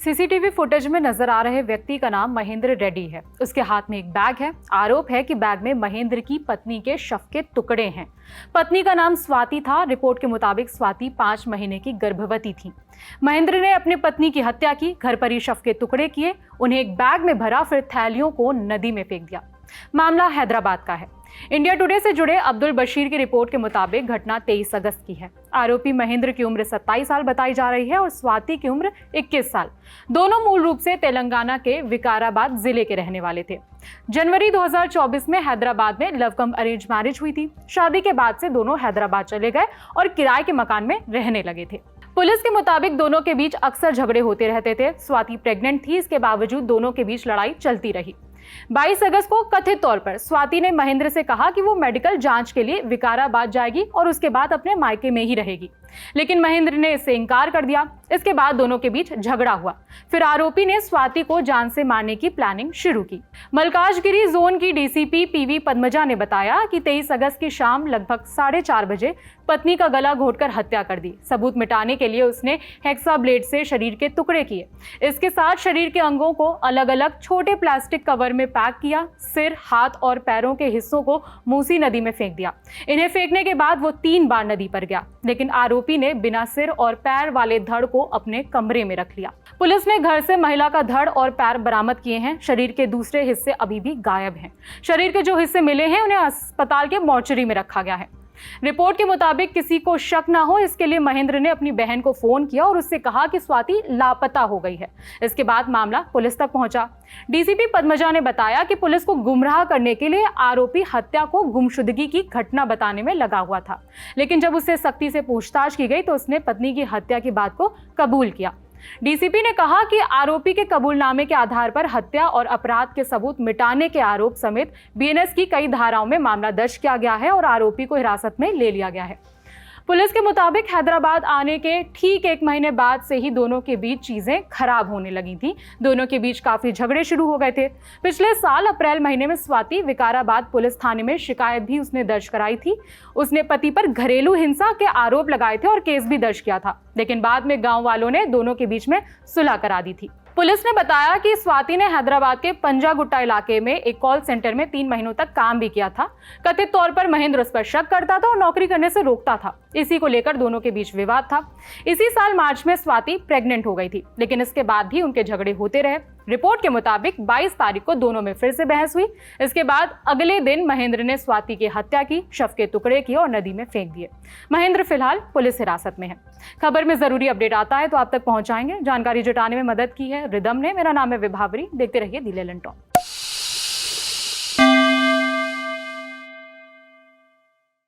CCTV footage में नजर आ रहे व्यक्ति का नाम महेंद्र रेड्डी है। उसके हाथ में एक बैग है। आरोप है कि बैग में महेंद्र की पत्नी के शव के टुकड़े हैं। पत्नी का नाम स्वाति था। रिपोर्ट के मुताबिक स्वाति 5 महीने की गर्भवती थी। महेंद्र ने अपनी पत्नी की हत्या की, घर पर ही शव के टुकड़े किए, उन्हें एक बैग में भरा, फिर थैलियों को नदी में फेंक दिया। मामला हैदराबाद का है। इंडिया टुडे से जुड़े अब्दुल बशीर की रिपोर्ट के मुताबिक घटना 23 अगस्त की है। आरोपी महेंद्र की उम्र 27 साल बताई जा रही है और स्वाति की उम्र 21 साल। दोनों मूल रूप से तेलंगाना के विकाराबाद जिले के रहने वाले थे। जनवरी 2024 में हैदराबाद में लव कम अरेंज मैरिज हुई थी। शादी के बाद से दोनों हैदराबाद चले गए और किराए के मकान में रहने लगे थे। पुलिस के मुताबिक दोनों के बीच अक्सर झगड़े होते रहते थे। स्वाति प्रेग्नेंट थी, इसके बावजूद दोनों के बीच लड़ाई चलती रही। 22 अगस्त को कथित तौर पर स्वाति ने महेंद्र से कहा कि वो मेडिकल जांच के लिए विकाराबाद जाएगी और उसके बाद अपने मायके में ही रहेगी, लेकिन महेंद्र ने इससे इनकार कर दिया। इसके बाद दोनों के बीच झगड़ा हुआ। फिर आरोपी ने स्वाति को जान से मारने की प्लानिंग शुरू की। मलकाजगिरी जोन की डीसीपी पीवी पद्मजा ने बताया कि 23 अगस्त की शाम लगभग 4:30 बजे पत्नी का गला घोंटकर हत्या कर दी। सबूत मिटाने के लिए उसने हेक्सा ब्लेड से शरीर के टुकड़े किए। इसके साथ शरीर के अंगों को अलग अलग छोटे प्लास्टिक कवर में पैक किया। सिर, हाथ और पैरों के हिस्सों को मूसी नदी में फेंक दिया। इन्हें फेंकने के बाद वो 3 बार नदी पर गया, लेकिन आरोपी ने बिना सिर और पैर वाले धड़ को अपने कमरे में रख लिया। पुलिस ने घर से महिला का धड़ और पैर बरामद किए हैं। शरीर के दूसरे हिस्से अभी भी गायब हैं। शरीर के जो हिस्से मिले हैं उन्हें अस्पताल के मोर्चरी में रखा गया है। रिपोर्ट के मुताबिक किसी को शक ना हो, इसके लिए महेंद्र ने अपनी बहन को फोन किया और उससे कहा कि स्वाति लापता हो गई है। इसके बाद मामला पुलिस तक पहुंचा। डीसीपी पद्मजा ने बताया कि पुलिस को गुमराह करने के लिए आरोपी हत्या को गुमशुदगी की घटना बताने में लगा हुआ था, लेकिन जब उससे सख्ती से पूछताछ की गई तो उसने पत्नी की हत्या की बात को कबूल किया। डीसीपी ने कहा कि आरोपी के कबूलनामे के आधार पर हत्या और अपराध के सबूत मिटाने के आरोप समेत बीएनएस की कई धाराओं में मामला दर्ज किया गया है और आरोपी को हिरासत में ले लिया गया है। पुलिस के मुताबिक हैदराबाद आने के ठीक 1 महीने बाद से ही दोनों के बीच चीजें खराब होने लगी थी। दोनों के बीच काफी झगड़े शुरू हो गए थे। पिछले साल अप्रैल महीने में स्वाति विकाराबाद पुलिस थाने में शिकायत भी उसने दर्ज कराई थी। उसने पति पर घरेलू हिंसा के आरोप लगाए थे और केस भी दर्ज किया था, लेकिन बाद में गांव वालों ने दोनों के बीच में सुलह करा दी थी। पुलिस ने बताया कि स्वाति ने हैदराबाद के पंजागुट्टा इलाके में एक कॉल सेंटर में 3 महीनों तक काम भी किया था। कथित तौर पर महेंद्र उस पर शक करता था और नौकरी करने से रोकता था। इसी को लेकर दोनों के बीच विवाद था। इसी साल मार्च में स्वाति प्रेग्नेंट हो गई थी, लेकिन इसके बाद भी उनके झगड़े होते रहे। रिपोर्ट के मुताबिक 22 तारीख को दोनों में फिर से बहस हुई। इसके बाद अगले दिन महेंद्र ने स्वाति की हत्या की, शव के टुकड़े किए और नदी में फेंक दिए। महेंद्र फिलहाल पुलिस हिरासत में है। खबर में जरूरी अपडेट आता है तो आप तक पहुंचाएंगे। जानकारी जुटाने में मदद की है रिदम ने। मेरा नाम है विभावरी। देखते रहिए दी लेलन टॉक।